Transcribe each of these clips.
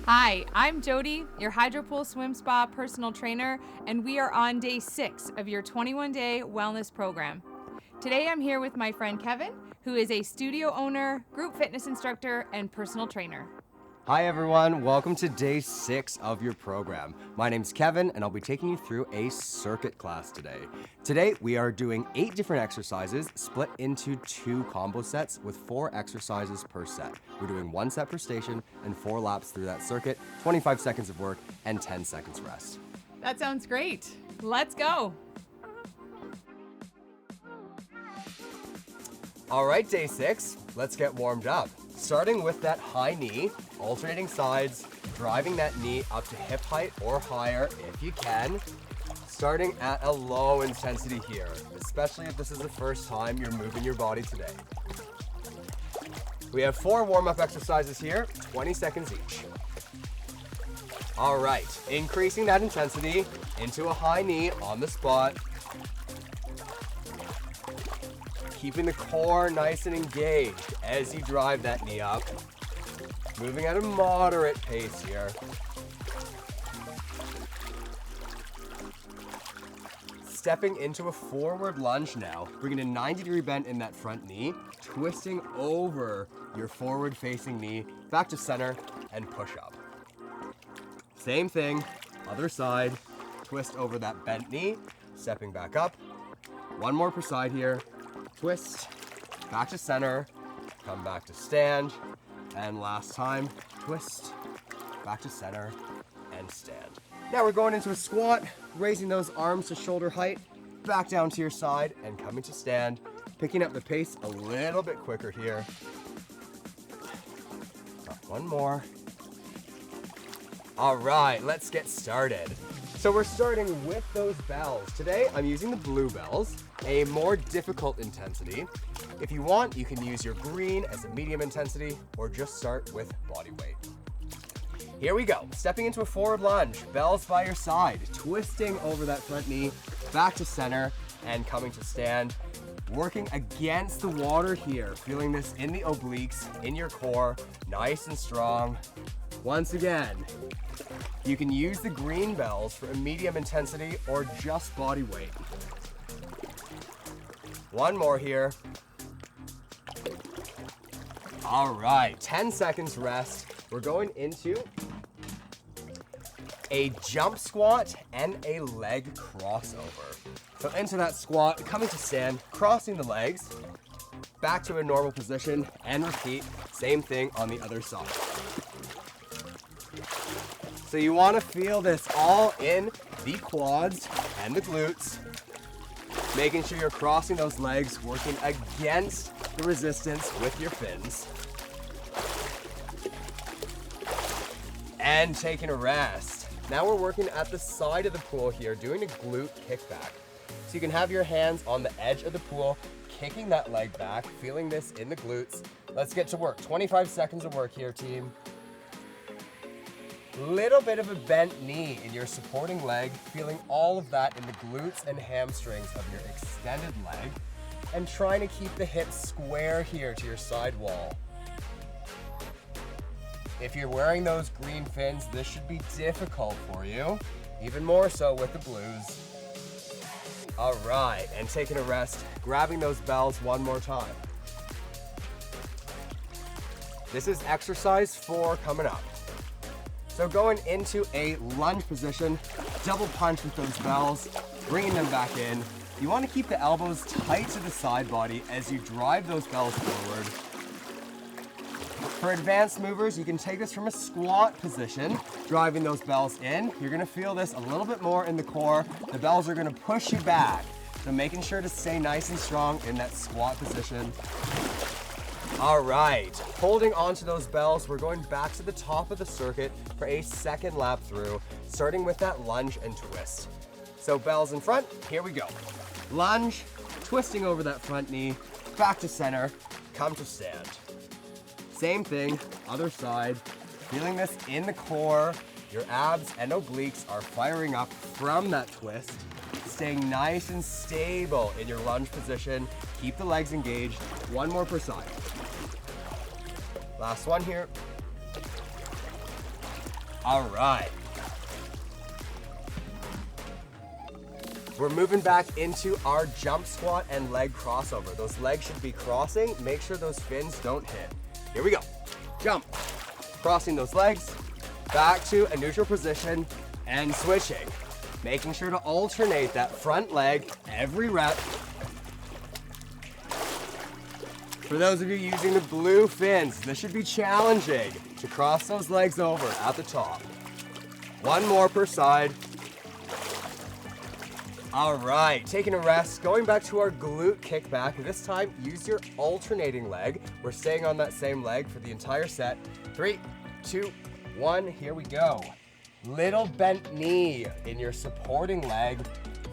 Hi, I'm Jodie, your HydroPool Swim Spa personal trainer, and we are on day 6 of your 21-day wellness program. Today I'm here with my friend Kevin, who is a studio owner, group fitness instructor, and personal trainer. Hi everyone, welcome to day 6 of your program. My name's Kevin and I'll be taking you through a circuit class today. Today we are doing 8 different exercises split into 2 combo sets with 4 exercises per set. We're doing 1 set per station and 4 laps through that circuit, 25 seconds of work and 10 seconds rest. That sounds great. Let's go. All right, day 6, let's get warmed up. Starting with that high knee, alternating sides, driving that knee up to hip height or higher if you can. Starting at a low intensity here, especially if this is the first time you're moving your body today. We have 4 warm-up exercises here, 20 seconds each. All right, increasing that intensity into a high knee on the spot. Keeping the core nice and engaged as you drive that knee up. Moving at a moderate pace here. Stepping into a forward lunge now, bringing a 90-degree bend in that front knee, twisting over your forward-facing knee, back to center, and push up. Same thing, other side, twist over that bent knee, stepping back up. 1 more per side here. Twist, back to center, come back to stand, and last time, twist, back to center, and stand. Now we're going into a squat, raising those arms to shoulder height, back down to your side, and coming to stand, picking up the pace a little bit quicker here. 1 more. All right, let's get started. So we're starting with those bells. Today, I'm using the blue bells, a more difficult intensity. If you want, you can use your green as a medium intensity or just start with body weight. Here we go, stepping into a forward lunge, bells by your side, twisting over that front knee, back to center, and coming to stand. Working against the water here, feeling this in the obliques, in your core, nice and strong. Once again, you can use the green bells for a medium intensity or just body weight. 1 more here. All right, 10 seconds rest. We're going into a jump squat and a leg crossover. So into that squat, coming to stand, crossing the legs, back to a normal position, and repeat. Same thing on the other side. So you want to feel this all in the quads and the glutes, making sure you're crossing those legs, working against the resistance with your fins. And taking a rest. Now we're working at the side of the pool here, doing a glute kickback. So you can have your hands on the edge of the pool, kicking that leg back, feeling this in the glutes. Let's get to work. 25 seconds of work here, team. Little bit of a bent knee in your supporting leg, feeling all of that in the glutes and hamstrings of your extended leg, and trying to keep the hips square here to your side wall. If you're wearing those green fins, this should be difficult for you, even more so with the blues. All right, and taking a rest, grabbing those bells 1 more time. This is exercise 4 coming up. So going into a lunge position, double punch with those bells, bringing them back in. You want to keep the elbows tight to the side body as you drive those bells forward. For advanced movers, you can take this from a squat position, driving those bells in. You're gonna feel this a little bit more in the core. The bells are gonna push you back. So making sure to stay nice and strong in that squat position. All right, holding onto those bells, we're going back to the top of the circuit for a second lap through, starting with that lunge and twist. So bells in front, here we go. Lunge, twisting over that front knee, back to center, come to stand. Same thing, other side, feeling this in the core. Your abs and obliques are firing up from that twist, staying nice and stable in your lunge position. Keep the legs engaged, 1 more per side. Last one here. All right. We're moving back into our jump squat and leg crossover. Those legs should be crossing. Make sure those fins don't hit. Here we go. Jump. Crossing those legs, back to a neutral position and switching. Making sure to alternate that front leg every rep. For those of you using the blue fins, this should be challenging to cross those legs over at the top. One more per side. All right, taking a rest, going back to our glute kickback. This time, use your alternating leg. We're staying on that same leg for the entire set. 3, 2, 1, here we go. Little bent knee in your supporting leg,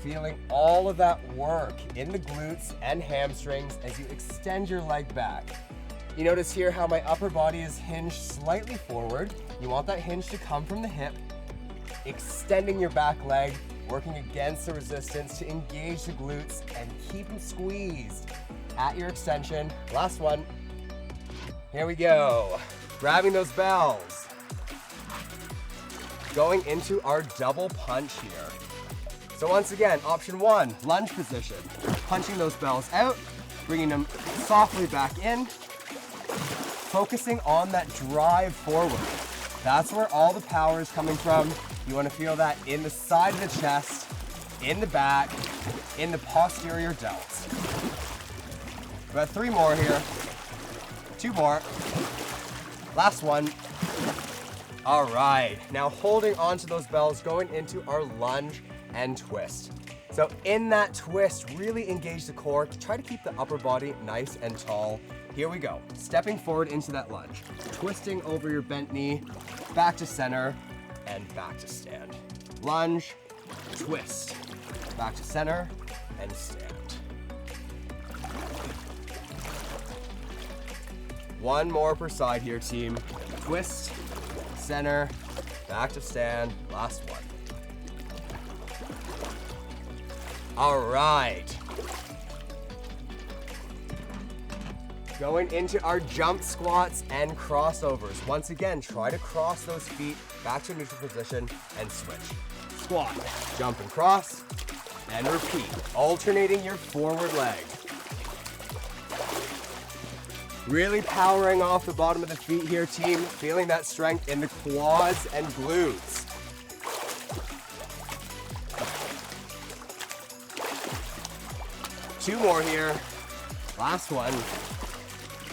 feeling all of that work in the glutes and hamstrings as you extend your leg back. You notice here how my upper body is hinged slightly forward. You want that hinge to come from the hip, extending your back leg, working against the resistance to engage the glutes and keep them squeezed at your extension. Last one. Here we go. Grabbing those bells. Going into our double punch here. So once again, option 1, lunge position. Punching those bells out, bringing them softly back in, focusing on that drive forward. That's where all the power is coming from. You want to feel that in the side of the chest, in the back, in the posterior delts. About 3 more here. 2 more. Last one. All right, now holding onto those bells, going into our lunge and twist. So in that twist, really engage the core. Try to keep the upper body nice and tall. Here we go. Stepping forward into that lunge. Twisting over your bent knee, back to center, and back to stand. Lunge, twist, back to center, and stand. One more per side here, team. Twist, center, back to stand, last one. All right. Going into our jump squats and crossovers. Once again, try to cross those feet back to a neutral position and switch. Squat, jump and cross, and repeat, alternating your forward leg. Really powering off the bottom of the feet here, team. Feeling that strength in the quads and glutes. Two more here. Last one.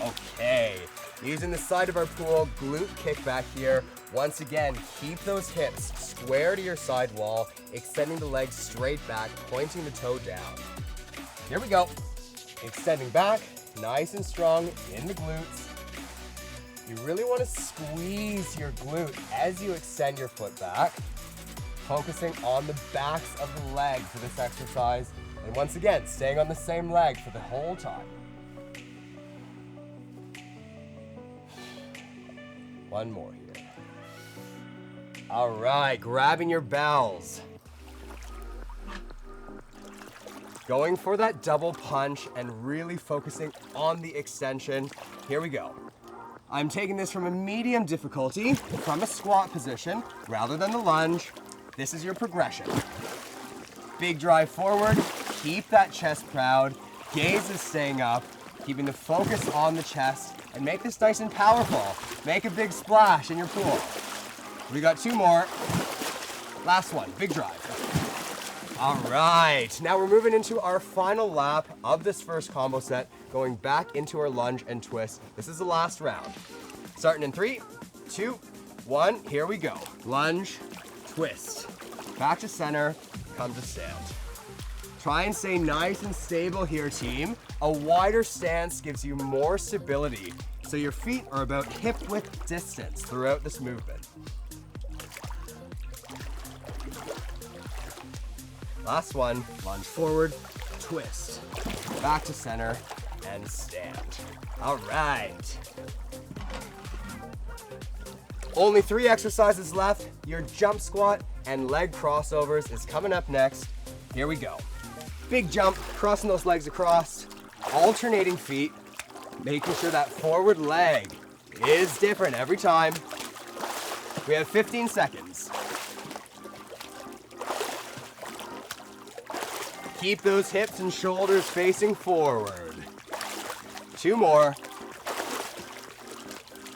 Okay. Using the side of our pool, glute kickback here. Once again, keep those hips square to your side wall, extending the legs straight back, pointing the toe down. Here we go. Extending back, nice and strong in the glutes. You really want to squeeze your glute as you extend your foot back, focusing on the backs of the leg for this exercise. And once again, staying on the same leg for the whole time. One more here. All right, grabbing your bells. Going for that double punch and really focusing on the extension. Here we go. I'm taking this from a medium difficulty, from a squat position, rather than the lunge. This is your progression. Big drive forward, keep that chest proud, gaze is staying up, keeping the focus on the chest, and make this nice and powerful. Make a big splash in your pool. We got 2 more. Last one, big drive. All right, now we're moving into our final lap of this first combo set, going back into our lunge and twist. This is the last round. Starting in 3, 2, 1, here we go. Lunge, twist, back to center, come to stand. Try and stay nice and stable here, team. A wider stance gives you more stability, so your feet are about hip-width distance throughout this movement. Last one, lunge forward, twist, back to center, and stand. All right. Only 3 exercises left. Your jump squat and leg crossovers is coming up next. Here we go. Big jump, crossing those legs across, alternating feet, making sure that forward leg is different every time. We have 15 seconds. Keep those hips and shoulders facing forward. 2 more.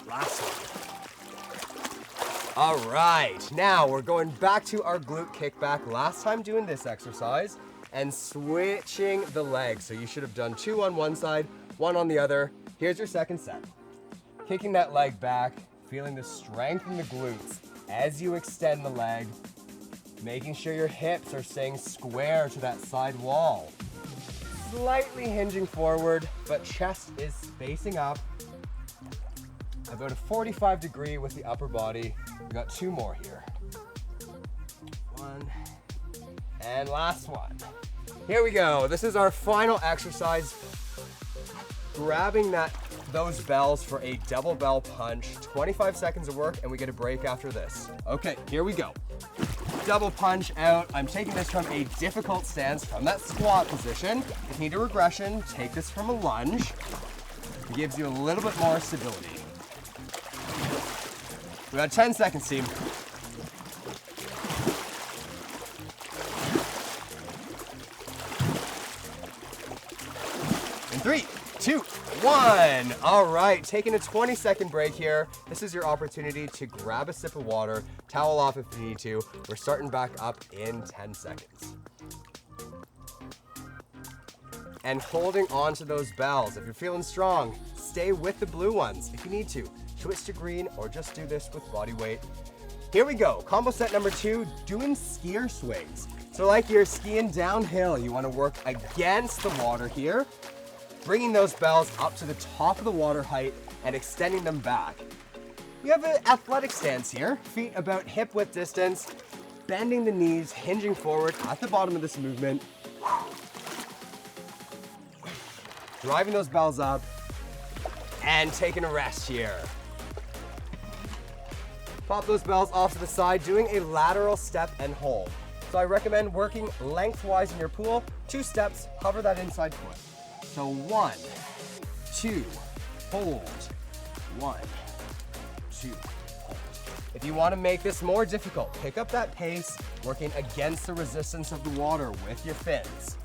Last one. All right, now we're going back to our glute kickback. Last time doing this exercise and switching the legs. So you should have done 2 on one side, 1 on the other. Here's your second set. Kicking that leg back, feeling the strength in the glutes as you extend the leg, making sure your hips are staying square to that side wall. Slightly hinging forward, but chest is facing up. About a 45 degree with the upper body. We got 2 more here. 1, and last one. Here we go. This is our final exercise. Grabbing those bells for a double bell punch. 25 seconds of work, and we get a break after this. Okay, here we go. Double punch out. I'm taking this from a difficult stance from that squat position. If you need a regression, take this from a lunge. It gives you a little bit more stability. We got 10 seconds, team. In 3, 2, 1. All right, taking a 20-second break here. This is your opportunity to grab a sip of water, towel off if you need to. We're starting back up in 10 seconds. And holding on to those bells. If you're feeling strong, stay with the blue ones if you need to. Switch to green or just do this with body weight. Here we go, combo set number 2, doing skier swings. So like you're skiing downhill, you wanna work against the water here, bringing those bells up to the top of the water height and extending them back. We have an athletic stance here, feet about hip width distance, bending the knees, hinging forward at the bottom of this movement. Driving those bells up and taking a rest here. Pop those bells off to the side, doing a lateral step and hold. So I recommend working lengthwise in your pool, 2 steps, hover that inside foot. So 1, 2, hold, 1, 2, hold. If you want to make this more difficult, pick up that pace, working against the resistance of the water with your fins.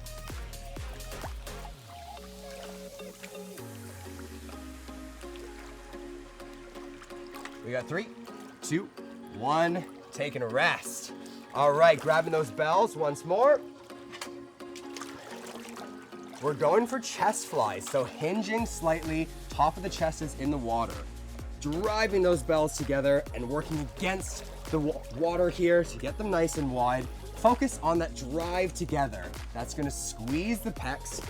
We got 3, 2, 1, taking a rest. All right, grabbing those bells once more. We're going for chest flies, so hinging slightly, top of the chest is in the water. Driving those bells together and working against the water here to get them nice and wide. Focus on that drive together. That's gonna squeeze the pecs,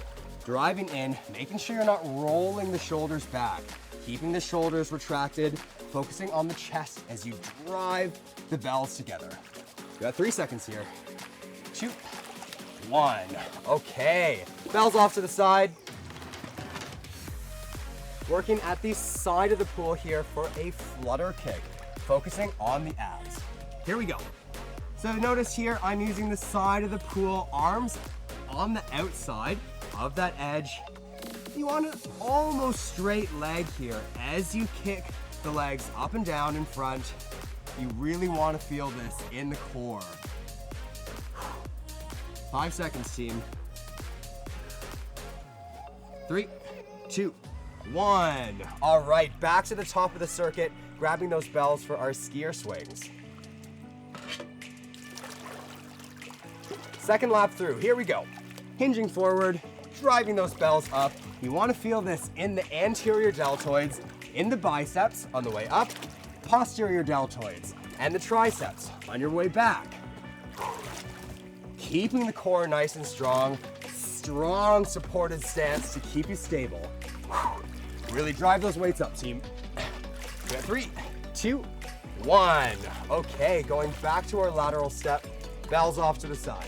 driving in, making sure you're not rolling the shoulders back, keeping the shoulders retracted, focusing on the chest as you drive the bells together. You got 3 seconds here. 2, 1. Okay, bells off to the side. Working at the side of the pool here for a flutter kick, focusing on the abs. Here we go. So notice here, I'm using the side of the pool, arms on the outside of that edge. You want an almost straight leg here as you kick the legs up and down in front. You really want to feel this in the core. 5 seconds, team. 3, 2, 1. All right, back to the top of the circuit, grabbing those bells for our skier swings. Second lap through, here we go. Hinging forward, driving those bells up. You want to feel this in the anterior deltoids, in the biceps on the way up, posterior deltoids, and the triceps on your way back. Keeping the core nice and strong, strong supported stance to keep you stable. Really drive those weights up, team. We got 3, 2, 1. Okay, going back to our lateral step, bells off to the side.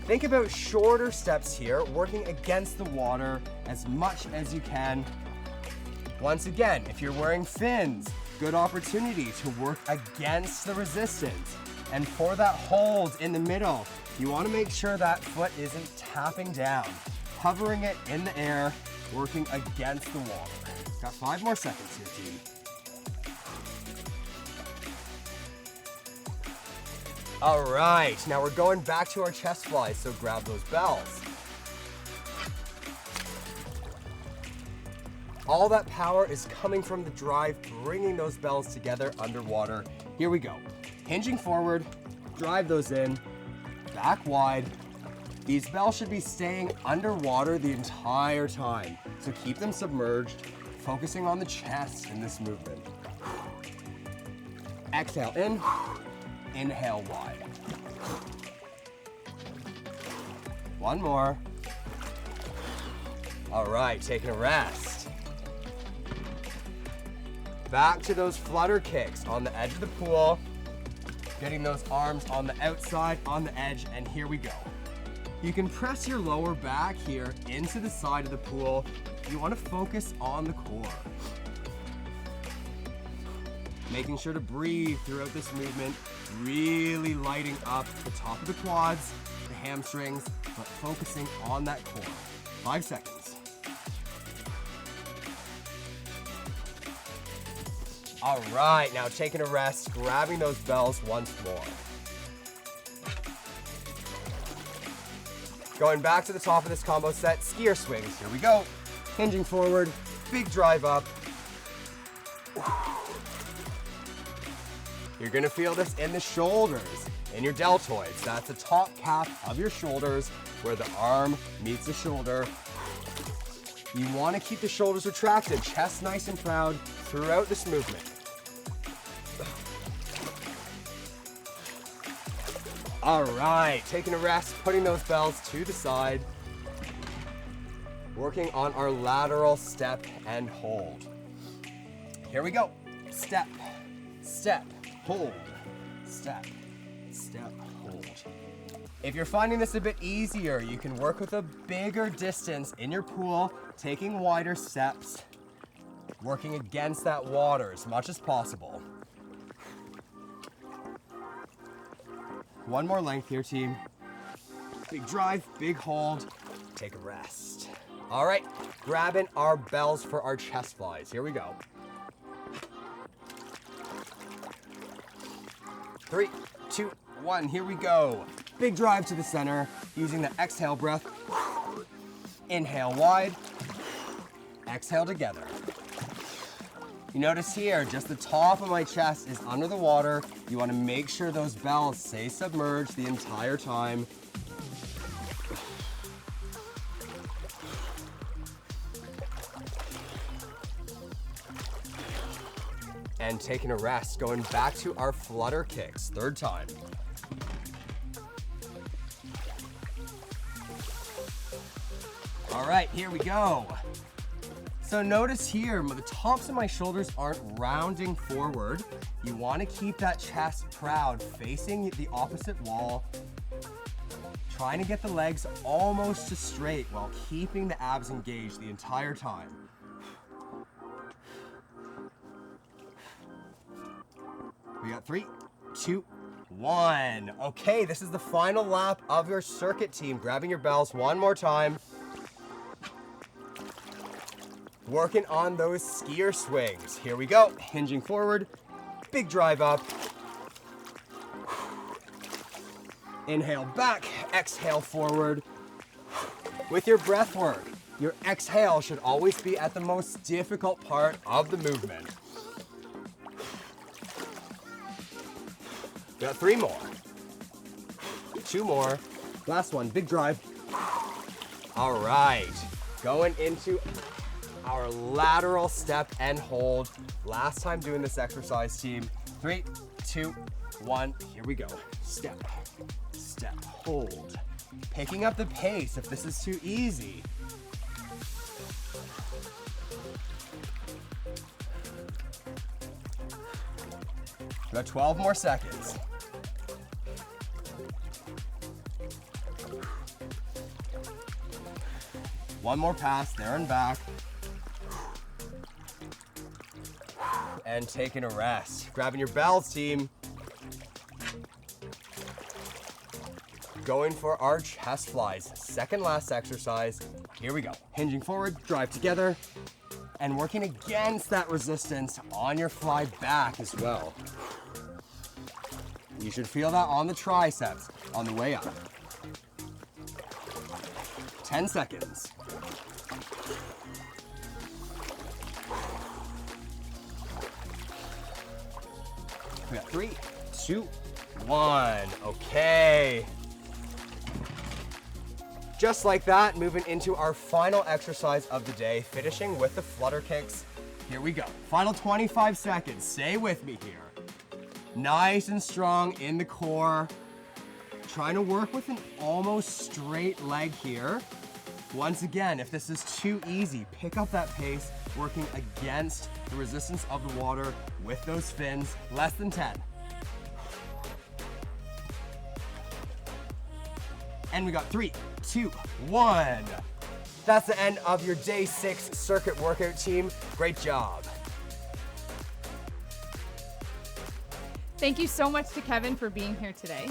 Think about shorter steps here, working against the water as much as you can. Once again, if you're wearing fins, good opportunity to work against the resistance. And for that hold in the middle, you want to make sure that foot isn't tapping down, hovering it in the air, working against the water. Got 5 more seconds here, team. All right, now we're going back to our chest flies, so grab those bells. All that power is coming from the drive, bringing those bells together underwater. Here we go. Hinging forward, drive those in, back wide. These bells should be staying underwater the entire time, so keep them submerged, focusing on the chest in this movement. Exhale in, inhale wide. One more. All right, taking a rest. Back to those flutter kicks on the edge of the pool, getting those arms on the outside, on the edge, and here we go. You can press your lower back here into the side of the pool. You want to focus on the core. Making sure to breathe throughout this movement, really lighting up the top of the quads, the hamstrings, but focusing on that core. 5 seconds. All right, now taking a rest, grabbing those bells once more. Going back to the top of this combo set, skier swings. Here we go. Hinging forward, big drive up. You're gonna feel this in the shoulders, in your deltoids. That's the top cap of your shoulders where the arm meets the shoulder. You wanna keep the shoulders retracted, chest nice and proud throughout this movement. All right, taking a rest, putting those bells to the side. Working on our lateral step and hold. Here we go. Step, step, hold, step, step, hold. If you're finding this a bit easier, you can work with a bigger distance in your pool, taking wider steps, working against that water as much as possible. One more length here, team. Big drive, big hold, take a rest. All right, grabbing our bells for our chest flies. Here we go. 3, 2, 1, here we go. Big drive to the center, using the exhale breath. Inhale wide, exhale together. You notice here, just the top of my chest is under the water. You want to make sure those bells stay submerged the entire time. And taking a rest, going back to our flutter kicks, 3rd time. All right, here we go. So notice here, the tops of my shoulders aren't rounding forward. You want to keep that chest proud, facing the opposite wall. Trying to get the legs almost to straight while keeping the abs engaged the entire time. We got 3, 2, 1. Okay, this is the final lap of your circuit, team. Grabbing your bells one more time. Working on those skier swings. Here we go. Hinging forward, big drive up. Inhale back, exhale forward. With your breath work, your exhale should always be at the most difficult part of the movement. Got 3 more. 2 more. Last one, big drive. All right, going into our lateral step and hold. Last time doing this exercise, team. 3, 2, 1, here we go. Step, step, hold. Picking up the pace if this is too easy. Got 12 more seconds. One more pass, there and back. And taking a rest. Grabbing your bells, team. Going for our chest flies. 2nd last exercise. Here we go. Hinging forward, drive together. and working against that resistance on your fly back as well. You should feel that on the triceps on the way up. 10 seconds. We got 3, 2, 1. Okay. Just like that, moving into our final exercise of the day, finishing with the flutter kicks. Here we go. Final 25 seconds. Stay with me here. Nice and strong in the core. Trying to work with an almost straight leg here. Once again, if this is too easy, pick up that pace, working against the resistance of the water with those fins. Less than 10. And we got 3, 2, 1. That's the end of your day 6 circuit workout, team. Great job. Thank you so much to Kevin for being here today.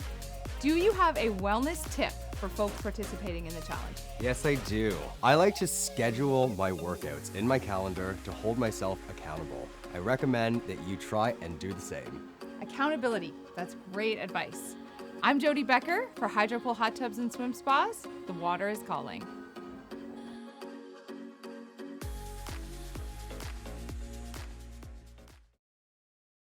Do you have a wellness tip for folks participating in the challenge? Yes, I do. I like to schedule my workouts in my calendar to hold myself accountable. I recommend that you try and do the same. Accountability, that's great advice. I'm Jodie Becker for Hydropool Hot Tubs and Swim Spas. The water is calling.